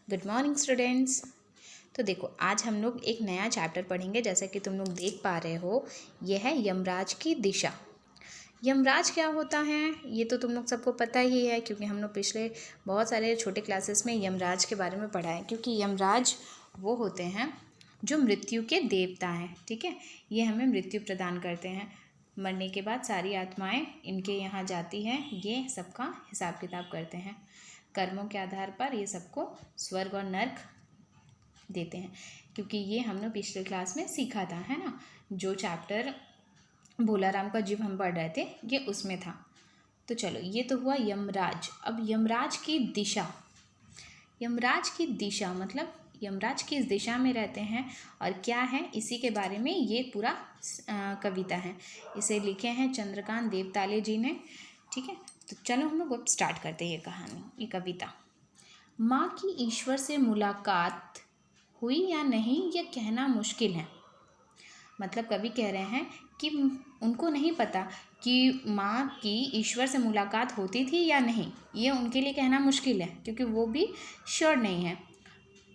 Good morning students. तो देखो, आज हम लोग एक नया चैप्टर पढ़ेंगे। जैसा कि तुम लोग देख पा रहे हो, यह है यमराज की दिशा। यमराज क्या होता है ये तो तुम लोग सबको पता ही है, क्योंकि हम लोग पिछले बहुत सारे छोटे क्लासेस में यमराज के बारे में पढ़ा है। क्योंकि यमराज वो होते हैं जो मृत्यु के देवता हैं। ठीक है, ये हमें मृत्यु प्रदान करते हैं। मरने के बाद सारी आत्माएं इनके यहाँ जाती हैं, ये सबका हिसाब किताब करते हैं। कर्मों के आधार पर ये सबको स्वर्ग और नर्क देते हैं। क्योंकि ये हमने पिछले क्लास में सीखा था, है ना। जो चैप्टर भोलाराम का जीव हम पढ़ रहे थे, ये उसमें था। तो चलो, ये तो हुआ यमराज। अब यमराज की दिशा। यमराज की दिशा मतलब यमराज किस दिशा में रहते हैं और क्या है, इसी के बारे में ये पूरा कविता है। इसे लिखे हैं चंद्रकांत देवताले जी ने। ठीक है, तो चलो हम लोग अब स्टार्ट करते हैं ये कहानी, ये कविता। माँ की ईश्वर से मुलाकात हुई या नहीं, ये कहना मुश्किल है। मतलब कवि कह रहे हैं कि उनको नहीं पता कि माँ की ईश्वर से मुलाकात होती थी या नहीं। ये उनके लिए कहना मुश्किल है, क्योंकि वो भी श्योर नहीं है।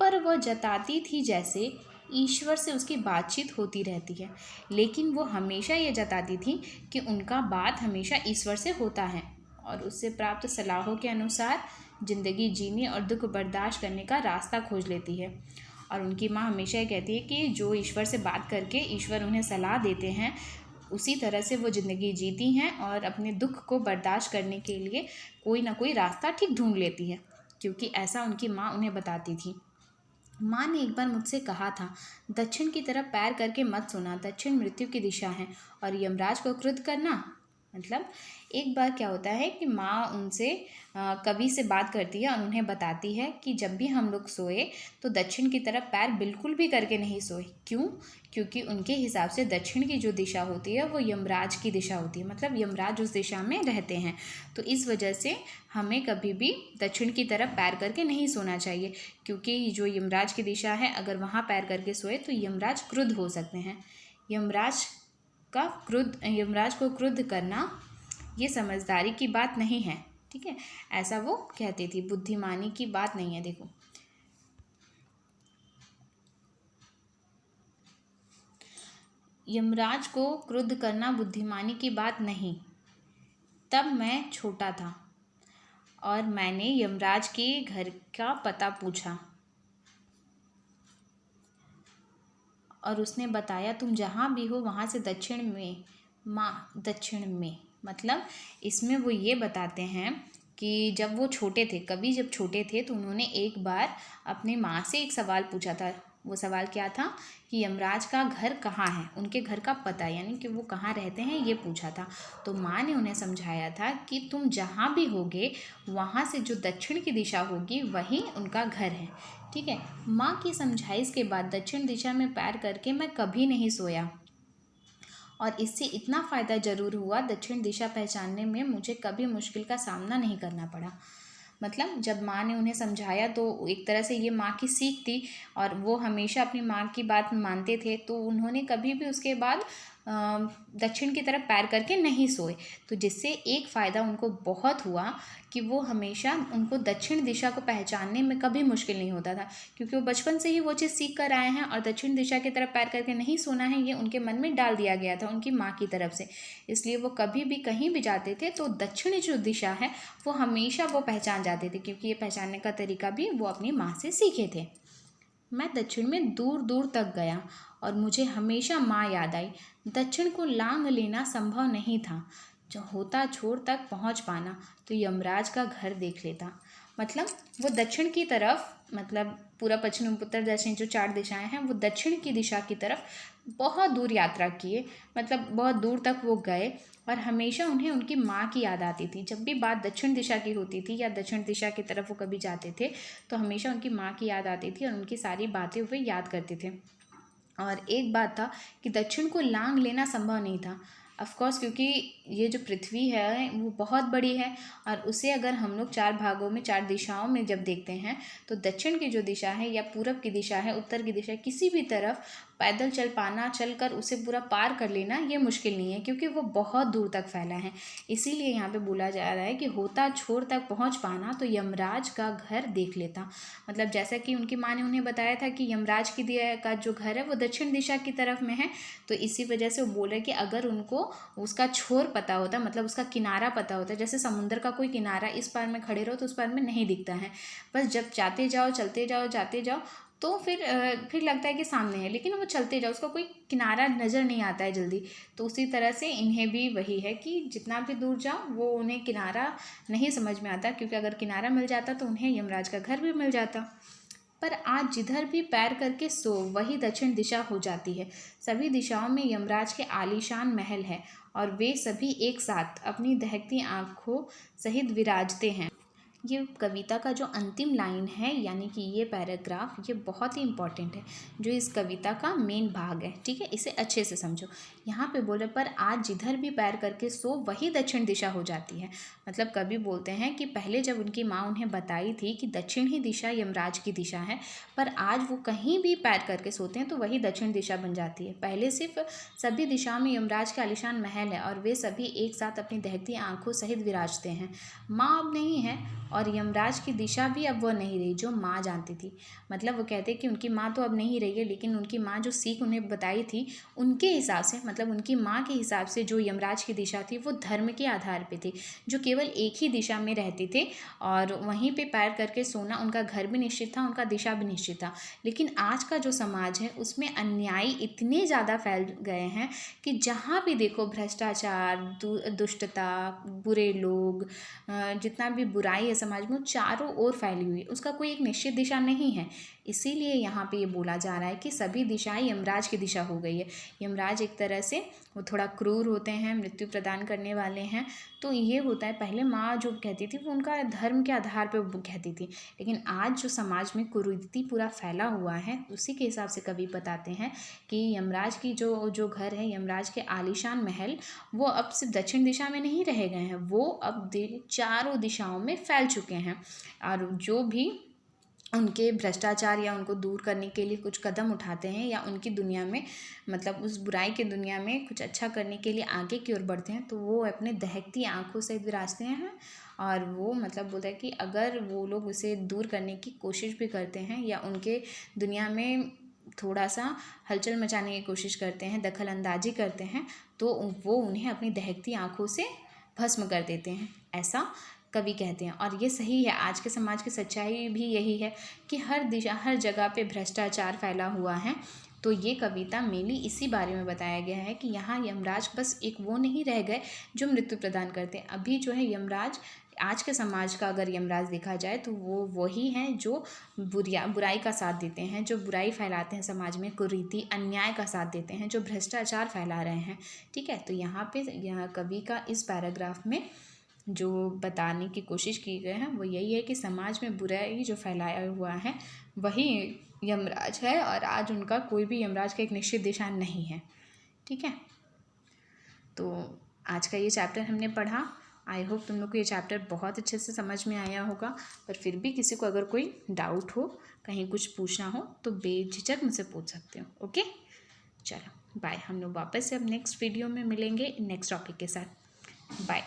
पर वह जताती थी जैसे ईश्वर से उसकी बातचीत होती रहती है। लेकिन वो हमेशा ये जताती थी कि उनका बात हमेशा ईश्वर से होता है और उससे प्राप्त सलाहों के अनुसार ज़िंदगी जीने और दुख बर्दाश्त करने का रास्ता खोज लेती है। और उनकी माँ हमेशा ये कहती है कि जो ईश्वर से बात करके ईश्वर उन्हें सलाह देते हैं, उसी तरह से वो ज़िंदगी जीती हैं और अपने दुख को बर्दाश्त करने के लिए कोई ना कोई रास्ता ठीक ढूंढ लेती है, क्योंकि ऐसा उनकी माँ उन्हें बताती थी। माँ ने एक बार मुझसे कहा था, दक्षिण की तरफ पैर करके मत सोना, दक्षिण मृत्यु की दिशा है और यमराज को क्रुद्ध करना। मतलब एक बार क्या होता है कि माँ उनसे कवि से बात करती है और उन्हें बताती है कि जब भी हम लोग सोए तो दक्षिण की तरफ पैर बिल्कुल भी करके नहीं सोए। क्यों? क्योंकि उनके हिसाब से दक्षिण की जो दिशा होती है वो यमराज की दिशा होती है। मतलब यमराज उस दिशा में रहते हैं, तो इस वजह से हमें कभी भी दक्षिण की तरफ पैर करके नहीं सोना चाहिए। क्योंकि जो यमराज की दिशा है, अगर वहाँ पैर करके सोए तो यमराज क्रुद्ध हो सकते हैं। यमराज को क्रुद्ध करना ये समझदारी की बात नहीं है। ठीक है, ऐसा वो कहती थी, बुद्धिमानी की बात नहीं है। देखो, यमराज को क्रुद्ध करना बुद्धिमानी की बात नहीं। तब मैं छोटा था और मैंने यमराज के घर का पता पूछा और उसने बताया, तुम जहाँ भी हो वहाँ से दक्षिण में। माँ, दक्षिण में मतलब इसमें वो ये बताते हैं कि जब वो छोटे थे, कभी जब छोटे थे तो उन्होंने एक बार अपने माँ से एक सवाल पूछा था। वो सवाल क्या था कि यमराज का घर कहाँ है, उनके घर का पता, यानी कि वो कहाँ रहते हैं, ये पूछा था। तो माँ ने उन्हें समझाया था कि तुम जहाँ भी होगे वहाँ से जो दक्षिण की दिशा होगी वही उनका घर है। ठीक है, माँ की समझाइश के बाद दक्षिण दिशा में पैर करके मैं कभी नहीं सोया और इससे इतना फ़ायदा ज़रूर हुआ, दक्षिण दिशा पहचानने में मुझे कभी मुश्किल का सामना नहीं करना पड़ा। मतलब जब माँ ने उन्हें समझाया तो एक तरह से ये माँ की सीख थी और वो हमेशा अपनी माँ की बात मानते थे, तो उन्होंने कभी भी उसके बाद दक्षिण की तरफ पैर करके नहीं सोए। तो जिससे एक फ़ायदा उनको बहुत हुआ कि वो हमेशा, उनको दक्षिण दिशा को पहचानने में कभी मुश्किल नहीं होता था, क्योंकि वो बचपन से ही वो चीज़ सीख कर आए हैं और दक्षिण दिशा की तरफ पैर करके नहीं सोना है, ये उनके मन में डाल दिया गया था उनकी माँ की तरफ से। इसलिए वो कभी भी कहीं भी जाते थे तो दक्षिणी जो दिशा है वो हमेशा वो पहचान जाते थे, क्योंकि ये पहचानने का तरीका भी वो अपनी माँ से सीखे थे। मैं दक्षिण में दूर दूर तक गया और मुझे हमेशा माँ याद आई। दक्षिण को लांघ लेना संभव नहीं था, जो होता छोर तक पहुँच पाना तो यमराज का घर देख लेता। मतलब वो दक्षिण की तरफ, मतलब पूरा पश्चिम उत्तर दक्षिण जो 4 दिशाएं हैं, वो दक्षिण की दिशा की तरफ बहुत दूर यात्रा किए। मतलब बहुत दूर तक वो गए और हमेशा उन्हें उनकी माँ की याद आती थी। जब भी बात दक्षिण दिशा की होती थी या दक्षिण दिशा की तरफ वो कभी जाते थे तो हमेशा उनकी माँ की याद आती थी और उनकी सारी बातें वे याद करते थे। और एक बात था कि दक्षिण को लांघ लेना संभव नहीं था। ऑफ कोर्स, क्योंकि ये जो पृथ्वी है वो बहुत बड़ी है और उसे अगर हम लोग 4 भागों में, 4 दिशाओं में जब देखते हैं तो दक्षिण की जो दिशा है या पूरब की दिशा है, उत्तर की दिशा, किसी भी तरफ पैदल चल पाना, चलकर उसे पूरा पार कर लेना ये मुश्किल नहीं है, क्योंकि वो बहुत दूर तक फैला है। इसीलिए यहाँ पे बोला जा रहा है कि होता छोर तक पहुँच पाना तो यमराज का घर देख लेता। मतलब जैसा कि उनकी माँ ने उन्हें बताया था कि यमराज की दिया का जो घर है वो दक्षिण दिशा की तरफ में है, तो इसी वजह से वो बोल रहे कि अगर उनको उसका छोर पता होता, मतलब उसका किनारा पता होता, जैसे समुद्र का कोई किनारा इस पार में खड़े रहो तो उस पार में नहीं दिखता है, बस जब जाते जाओ, चलते जाओ, जाते जाओ तो फिर लगता है कि सामने है, लेकिन वो चलते जाओ, उसका कोई किनारा नज़र नहीं आता है जल्दी। तो उसी तरह से इन्हें भी वही है कि जितना भी दूर जाओ वो उन्हें किनारा नहीं समझ में आता, क्योंकि अगर किनारा मिल जाता तो उन्हें यमराज का घर भी मिल जाता। पर आज जिधर भी पैर करके सो वही दक्षिण दिशा हो जाती है। सभी दिशाओं में यमराज के आलीशान महल है और वे सभी एक साथ अपनी दहकती आंखों सहित विराजते हैं। ये कविता का जो अंतिम लाइन है, यानी कि ये पैराग्राफ, ये बहुत ही इम्पॉर्टेंट है, जो इस कविता का मेन भाग है। ठीक है, इसे अच्छे से समझो। यहाँ पे बोले पर आज जिधर भी पैर करके सो वही दक्षिण दिशा हो जाती है। मतलब कवि बोलते हैं कि पहले जब उनकी माँ उन्हें बताई थी कि दक्षिण ही दिशा यमराज की दिशा है, पर आज वो कहीं भी पैर करके सोते हैं तो वही दक्षिण दिशा बन जाती है। पहले सिर्फ सभी दिशाओं में यमराज के आलीशान महल है और वे सभी एक साथ अपनी दहकती आंखों सहित विराजते हैं। माँ अब नहीं है और यमराज की दिशा भी अब वह नहीं रही जो माँ जानती थी। मतलब वो कहते हैं कि उनकी माँ तो अब नहीं रही है, लेकिन उनकी माँ जो सीख उन्हें बताई थी उनके हिसाब से, मतलब उनकी माँ के हिसाब से जो यमराज की दिशा थी वो धर्म के आधार पे थी, जो केवल एक ही दिशा में रहते थे और वहीं पे पैर करके सोना उनका घर भी निश्चित था, उनका दिशा भी निश्चित था। लेकिन आज का जो समाज है उसमें अन्याय इतने ज़्यादा फैल गए हैं कि जहाँ भी देखो भ्रष्टाचार, दुष्टता, बुरे लोग, जितना भी बुराई है समाज में वो चारों ओर फैली हुई है, उसका कोई एक निश्चित दिशा नहीं है। इसीलिए यहाँ पे ये बोला जा रहा है कि सभी दिशाएं यमराज की दिशा हो गई है। यमराज एक तरह से वो थोड़ा क्रूर होते हैं, मृत्यु प्रदान करने वाले हैं। तो ये होता है, पहले माँ जो कहती थी वो उनका धर्म के आधार पर वो कहती थी, लेकिन आज जो समाज में कुरीति पूरा फैला हुआ है उसी के हिसाब से कवि बताते हैं कि यमराज की जो घर है, यमराज के आलीशान महल, वो अब सिर्फ दक्षिण दिशा में नहीं रह गए हैं, वो अब चारों दिशाओं में फैल चुके हैं। और जो भी उनके भ्रष्टाचार या उनको दूर करने के लिए कुछ कदम उठाते हैं या उनकी दुनिया में, मतलब उस बुराई की दुनिया में कुछ अच्छा करने के लिए आगे की ओर बढ़ते हैं, तो वो अपने दहकती आंखों से विराजते हैं। और वो मतलब बोलता है कि अगर वो लोग उसे दूर करने की कोशिश भी करते हैं या उनके दुनिया में थोड़ा सा हलचल मचाने की कोशिश करते हैं, दखल अंदाजी करते हैं, तो वो उन्हें अपनी दहकती आंखों से भस्म कर देते हैं, ऐसा कवि कहते हैं। और ये सही है, आज के समाज की सच्चाई भी यही है कि हर दिशा, हर जगह पे भ्रष्टाचार फैला हुआ है। तो ये कविता मेनली इसी बारे में बताया गया है कि यहाँ यमराज बस एक वो नहीं रह गए जो मृत्यु प्रदान करते हैं। अभी जो है यमराज, आज के समाज का अगर यमराज देखा जाए तो वो वही हैं जो बुराई का साथ देते हैं, जो बुराई फैलाते हैं समाज में, कुरीति अन्याय का साथ देते हैं, जो भ्रष्टाचार फैला रहे हैं। ठीक है, तो यहाँ पे कवि का इस पैराग्राफ में जो बताने की कोशिश की गई है वो यही है कि समाज में बुराई जो फैलाया हुआ है वही यमराज है और आज उनका कोई भी यमराज का एक निश्चित दिशा नहीं है। ठीक है, तो आज का ये चैप्टर हमने पढ़ा। आई होप तुम लोग को ये चैप्टर बहुत अच्छे से समझ में आया होगा। पर फिर भी किसी को अगर कोई डाउट हो, कहीं कुछ पूछना हो तो बेझिझक मुझसे पूछ सकते हो। ओके, चलो बाय। हम लोग वापस से अब नेक्स्ट वीडियो में मिलेंगे नेक्स्ट टॉपिक के साथ। बाय।